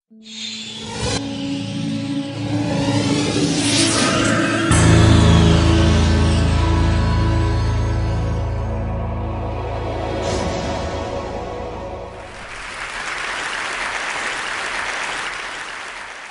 I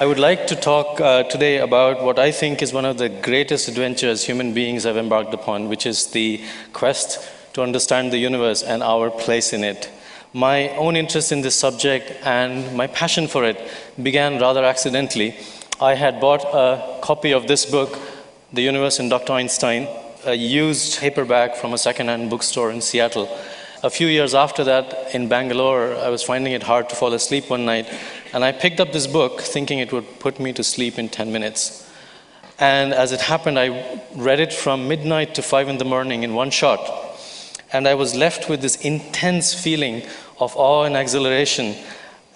would like to talk today about what I think is one of the greatest adventures human beings have embarked upon, which is the quest to understand the universe and our place in it. My own interest in this subject and my passion for it began rather accidentally. I had bought a copy of this book, The Universe and Dr. Einstein, a used paperback from a second-hand bookstore in Seattle. A few years after that, in Bangalore, I was finding it hard to fall asleep one night, and I picked up this book thinking it would put me to sleep in 10 minutes. And as it happened, I read it from midnight to 5 in the morning in one shot. And I was left with this intense feeling of awe and exhilaration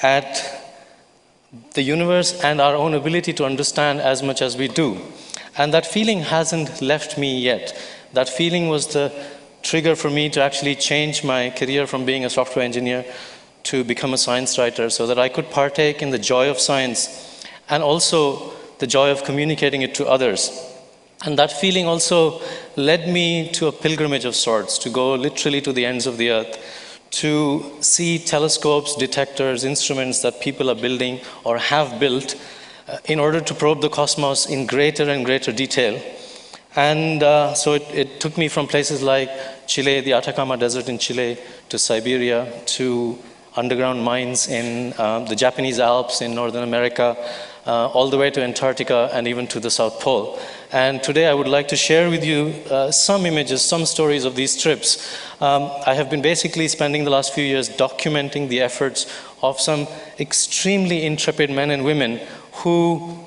at the universe and our own ability to understand as much as we do. And that feeling hasn't left me yet. That feeling was the trigger for me to actually change my career from being a software engineer to become a science writer so that I could partake in the joy of science and also the joy of communicating it to others. And that feeling also led me to a pilgrimage of sorts, to go literally to the ends of the earth, to see telescopes, detectors, instruments that people are building or have built in order to probe the cosmos in greater and greater detail. And so it took me from places like Chile, the Atacama Desert in Chile, to Siberia, to underground mines in the Japanese Alps in Northern America, all the way to Antarctica and even to the South Pole. And today I would like to share with you some images, some stories of these trips. I have been basically spending the last few years documenting the efforts of some extremely intrepid men and women who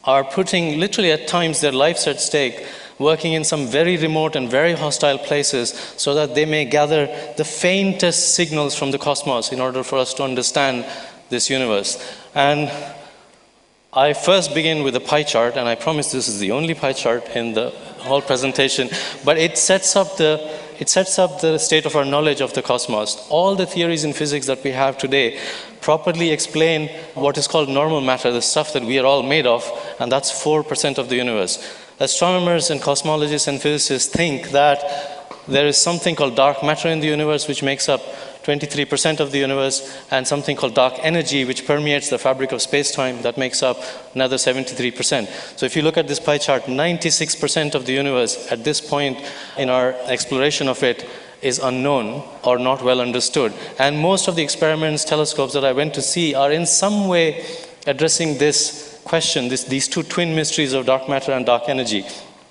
are putting literally at times their lives at stake, working in some very remote and very hostile places so that they may gather the faintest signals from the cosmos in order for us to understand this universe. And I first begin with a pie chart, and I promise this is the only pie chart in the whole presentation, but it sets up the state of our knowledge of the cosmos. All the theories in physics that we have today properly explain what is called normal matter, the stuff that we are all made of, and that's 4% of the universe. Astronomers and cosmologists and physicists think that there is something called dark matter in the universe, which makes up 23% of the universe, and something called dark energy, which permeates the fabric of space-time, that makes up another 73%. So if you look at this pie chart, 96% of the universe at this point in our exploration of it is unknown or not well understood. And most of the experiments, telescopes that I went to see are in some way addressing this question, these two twin mysteries of dark matter and dark energy.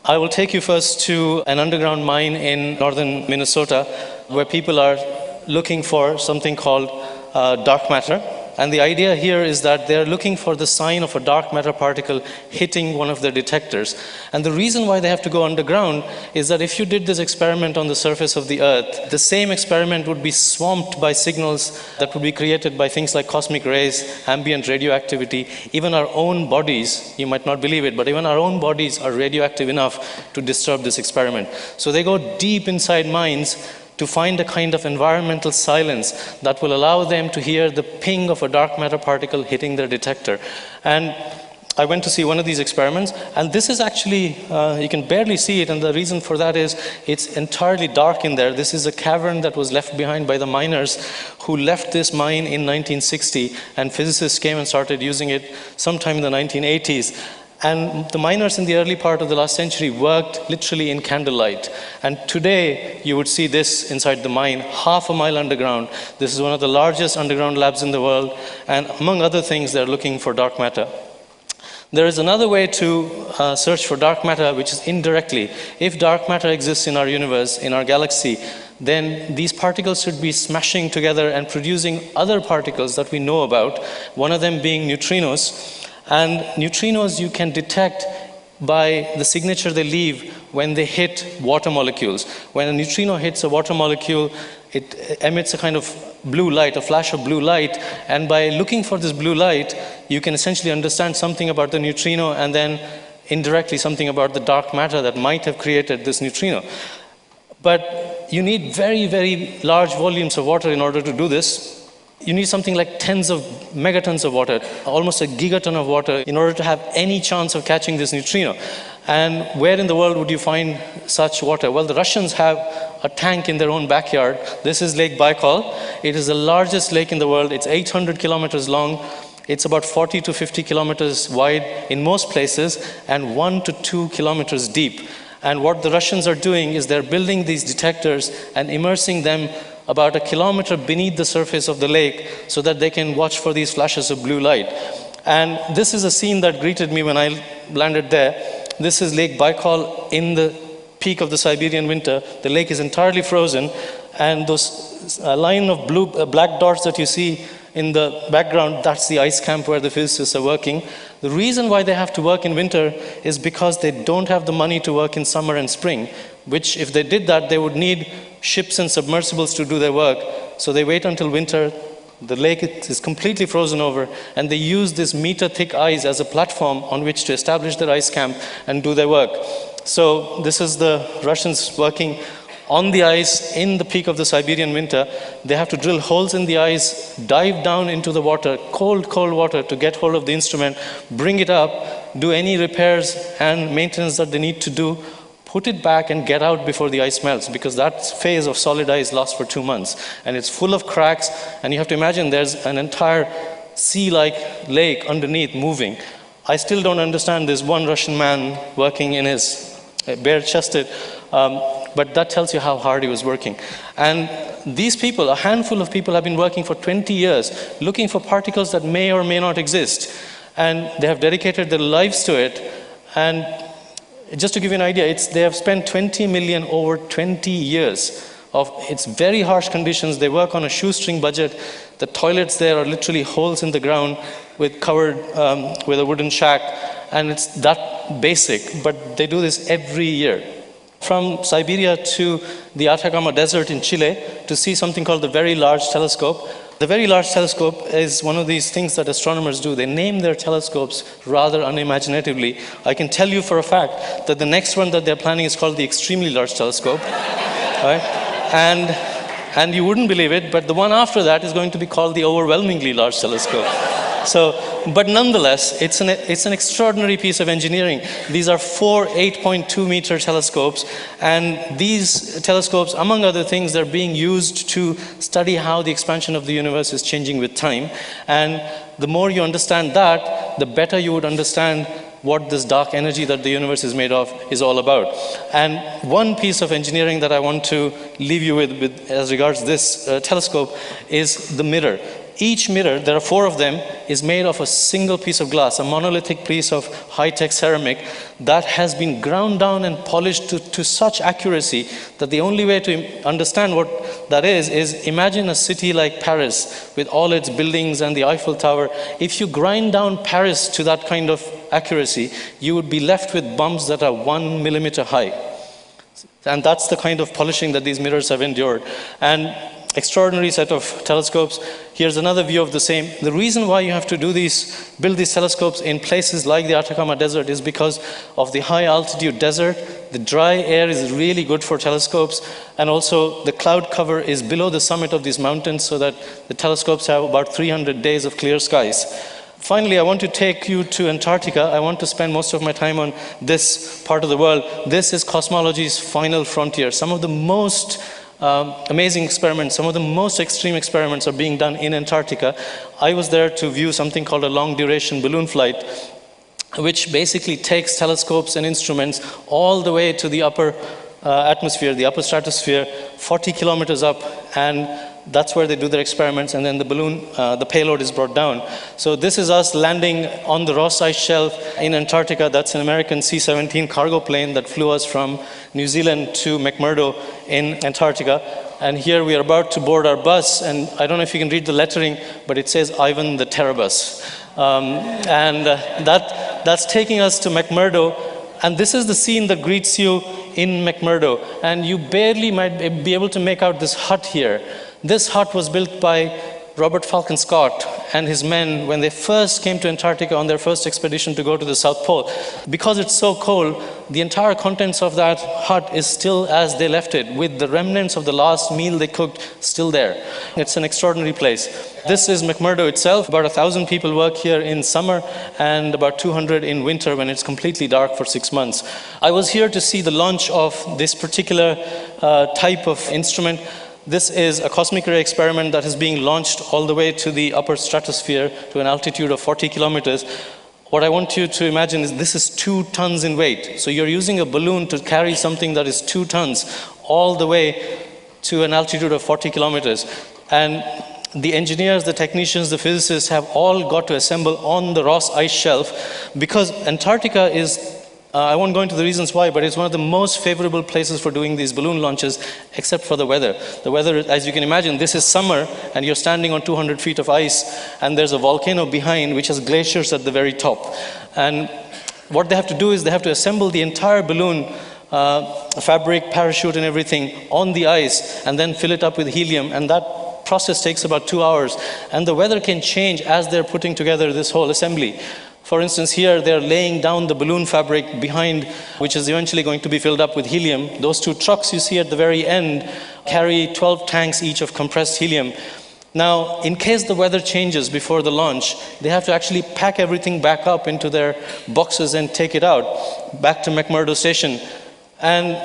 I will take you first to an underground mine in northern Minnesota where people are looking for something called dark matter. And the idea here is that they're looking for the sign of a dark matter particle hitting one of their detectors. And the reason why they have to go underground is that if you did this experiment on the surface of the Earth, the same experiment would be swamped by signals that would be created by things like cosmic rays, ambient radioactivity. Even our own bodies, you might not believe it, but even our own bodies are radioactive enough to disturb this experiment. So they go deep inside mines to find a kind of environmental silence that will allow them to hear the ping of a dark matter particle hitting their detector. And I went to see one of these experiments, and this is actually, you can barely see it, and the reason for that is it's entirely dark in there. This is a cavern that was left behind by the miners who left this mine in 1960, and physicists came and started using it sometime in the 1980s. And the miners in the early part of the last century worked literally in candlelight. And today, you would see this inside the mine, half a mile underground. This is one of the largest underground labs in the world. And among other things, they're looking for dark matter. There is another way to search for dark matter, which is indirectly. If dark matter exists in our universe, in our galaxy, then these particles should be smashing together and producing other particles that we know about, one of them being neutrinos. And neutrinos you can detect by the signature they leave when they hit water molecules. When a neutrino hits a water molecule, it emits a kind of blue light, a flash of blue light, and by looking for this blue light, you can essentially understand something about the neutrino and then indirectly something about the dark matter that might have created this neutrino. But you need very, very large volumes of water in order to do this. You need something like tens of megatons of water, almost a gigaton of water, in order to have any chance of catching this neutrino. And where in the world would you find such water? Well, the Russians have a tank in their own backyard. This is Lake Baikal. It is the largest lake in the world. It's 800 kilometers long. It's about 40 to 50 kilometers wide in most places, and 1 to 2 kilometers deep. And what the Russians are doing is they're building these detectors and immersing them about a kilometer beneath the surface of the lake so that they can watch for these flashes of blue light. And this is a scene that greeted me when I landed there. This is Lake Baikal in the peak of the Siberian winter. The lake is entirely frozen, and those line of black dots that you see in the background, that's the ice camp where the physicists are working. The reason why they have to work in winter is because they don't have the money to work in summer and spring, which if they did that, they would need ships and submersibles to do their work. So they wait until winter. The lake is completely frozen over, and they use this meter-thick ice as a platform on which to establish their ice camp and do their work. So this is the Russians working on the ice in the peak of the Siberian winter. They have to drill holes in the ice, dive down into the water, cold, cold water, to get hold of the instrument, bring it up, do any repairs and maintenance that they need to do, put it back and get out before the ice melts, because that phase of solid ice lasts for 2 months. And it's full of cracks, and you have to imagine there's an entire sea-like lake underneath moving. I still don't understand this one Russian man working in his bare-chested, but that tells you how hard he was working. And these people, a handful of people, have been working for 20 years, looking for particles that may or may not exist. And they have dedicated their lives to it. And just to give you an idea, they have spent 20 million over 20 years of it's very harsh conditions. They work on a shoestring budget. The toilets there are literally holes in the ground covered with a wooden shack. And it's that basic, but they do this every year. From Siberia to the Atacama Desert in Chile to see something called the Very Large Telescope. The Very Large Telescope is one of these things that astronomers do. They name their telescopes rather unimaginatively. I can tell you for a fact that the next one that they're planning is called the Extremely Large Telescope. Right? And you wouldn't believe it, but the one after that is going to be called the Overwhelmingly Large Telescope. But nonetheless, it's an extraordinary piece of engineering. These are 4 8.2 meter telescopes, and these telescopes, among other things, they're being used to study how the expansion of the universe is changing with time. And the more you understand that, the better you would understand what this dark energy that the universe is made of is all about. And one piece of engineering that I want to leave you with as regards this telescope is the mirror. Each mirror, there are 4 of them, is made of a single piece of glass, a monolithic piece of high-tech ceramic that has been ground down and polished to such accuracy that the only way to understand what that is imagine a city like Paris with all its buildings and the Eiffel Tower. If you grind down Paris to that kind of accuracy, you would be left with bumps that are 1 millimeter high. And that's the kind of polishing that these mirrors have endured. And extraordinary set of telescopes. Here's another view of the same. The reason why you have to build these telescopes in places like the Atacama Desert is because of the high altitude desert. The dry air is really good for telescopes, and also the cloud cover is below the summit of these mountains so that the telescopes have about 300 days of clear skies. Finally, I want to take you to Antarctica. I want to spend most of my time on this part of the world. This is cosmology's final frontier. Some of the most amazing experiments, some of the most extreme experiments are being done in Antarctica. I was there to view something called a long-duration balloon flight, which basically takes telescopes and instruments all the way to the upper atmosphere, the upper stratosphere, 40 kilometers up, and that's where they do their experiments, and then the balloon, the payload is brought down. So this is us landing on the Ross Ice Shelf in Antarctica. That's an American C-17 cargo plane that flew us from New Zealand to McMurdo in Antarctica. And here we are about to board our bus, and I don't know if you can read the lettering, but it says Ivan the Terrabus. That's taking us to McMurdo, and this is the scene that greets you in McMurdo. And you barely might be able to make out this hut here. This hut was built by Robert Falcon Scott and his men, when they first came to Antarctica on their first expedition to go to the South Pole, because it's so cold, the entire contents of that hut is still as they left it, with the remnants of the last meal they cooked still there. It's an extraordinary place. This is McMurdo itself. About 1,000 people work here in summer and about 200 in winter when it's completely dark for 6 months. I was here to see the launch of this particular type of instrument. This is a cosmic ray experiment that is being launched all the way to the upper stratosphere to an altitude of 40 kilometers. What I want you to imagine is this is 2 tons in weight. So you're using a balloon to carry something that is 2 tons all the way to an altitude of 40 kilometers. And the engineers, the technicians, the physicists have all got to assemble on the Ross Ice Shelf, because Antarctica is, I won't go into the reasons why, but it's one of the most favorable places for doing these balloon launches, except for the weather. The weather, as you can imagine, this is summer, and you're standing on 200 feet of ice, and there's a volcano behind, which has glaciers at the very top. And what they have to do is they have to assemble the entire balloon, fabric, parachute, and everything on the ice, and then fill it up with helium, and that process takes about 2 hours. And the weather can change as they're putting together this whole assembly. For instance, here they're laying down the balloon fabric behind, which is eventually going to be filled up with helium. Those 2 trucks you see at the very end carry 12 tanks each of compressed helium. Now, in case the weather changes before the launch, they have to actually pack everything back up into their boxes and take it out back to McMurdo Station. And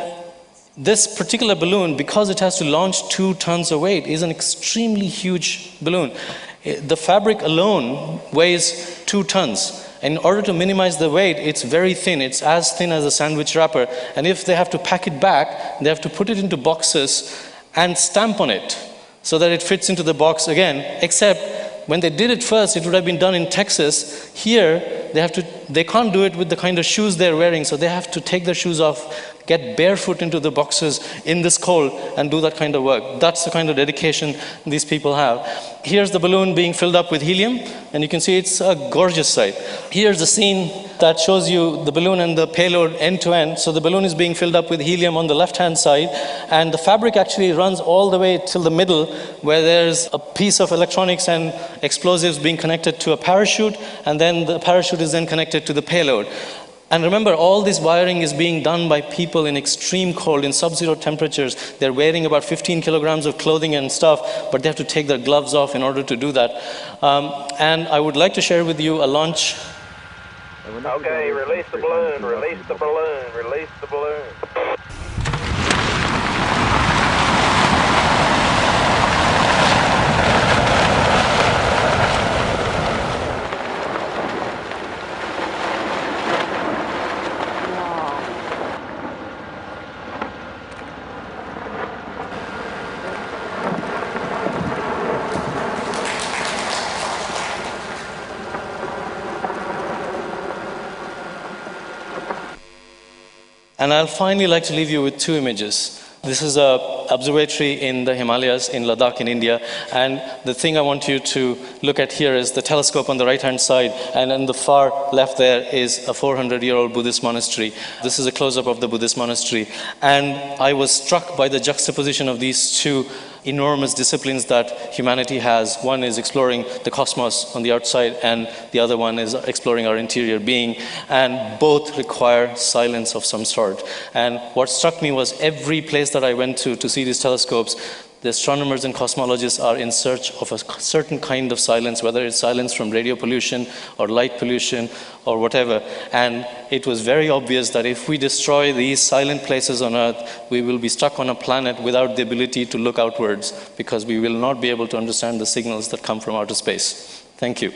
this particular balloon, because it has to launch 2 tons of weight, is an extremely huge balloon. The fabric alone weighs 2 tons. In order to minimize the weight, it's very thin. It's as thin as a sandwich wrapper. And if they have to pack it back, they have to put it into boxes and stamp on it so that it fits into the box again. Except when they did it first, it would have been done in Texas. Here, they can't do it with the kind of shoes they're wearing, so they have to take their shoes off, get barefoot into the boxes in this cold and do that kind of work. That's the kind of dedication these people have. Here's the balloon being filled up with helium, and you can see it's a gorgeous sight. Here's the scene that shows you the balloon and the payload end to end. So the balloon is being filled up with helium on the left-hand side, and the fabric actually runs all the way till the middle, where there's a piece of electronics and explosives being connected to a parachute, and then the parachute is then connected to the payload. And remember, all this wiring is being done by people in extreme cold, in sub-zero temperatures. They're wearing about 15 kilograms of clothing and stuff, but they have to take their gloves off in order to do that. And I would like to share with you a launch. Okay, release the balloon, release the balloon, release the balloon. And I'll finally like to leave you with 2 images. This is an observatory in the Himalayas in Ladakh in India, and the thing I want you to look at here is the telescope on the right-hand side, and on the far left there is a 400-year-old Buddhist monastery. This is a close-up of the Buddhist monastery, and I was struck by the juxtaposition of these 2 enormous disciplines that humanity has. One is exploring the cosmos on the outside, and the other one is exploring our interior being, and both require silence of some sort. And what struck me was every place that I went to see these telescopes, the astronomers and cosmologists are in search of a certain kind of silence, whether it's silence from radio pollution or light pollution or whatever. And it was very obvious that if we destroy these silent places on Earth, we will be stuck on a planet without the ability to look outwards, because we will not be able to understand the signals that come from outer space. Thank you.